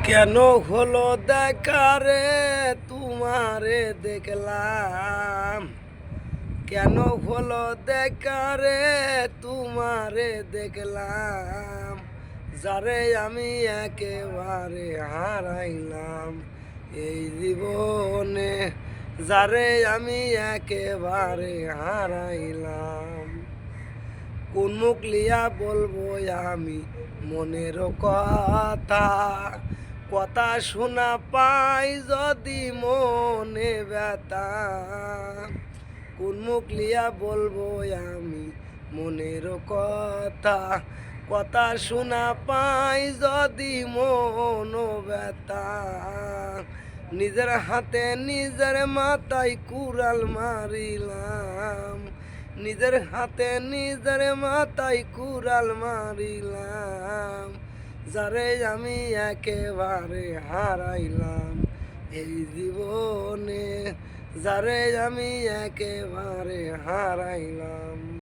কেন হলো দেখা রে তোমারে দেখলাম, কেন হলো দেখা রে তোমারে দেখলাম, যারে আমি একেবারে হারাইলাম এই জীবনে, যারে আমি একেবারে হারাইলাম। কোন মুখ লিয়া বলবো আমি মনের কথা, কথা শোনা পাই যদি মনে ব্যথা। কোন মুখ লিয়া বলবো আমি মনের কথা, কথা শোনা পাই যদি মন ব্যথা। নিজের হাতে নিজের মাথায় কুড়াল মারিলাম, নিজের হাতে নিজের মাথায় কুড়াল মারিলাম, যারে আমি একেবারে হারাইলাম এই জীবনে, যারে আমি একেবারে হারাইলাম।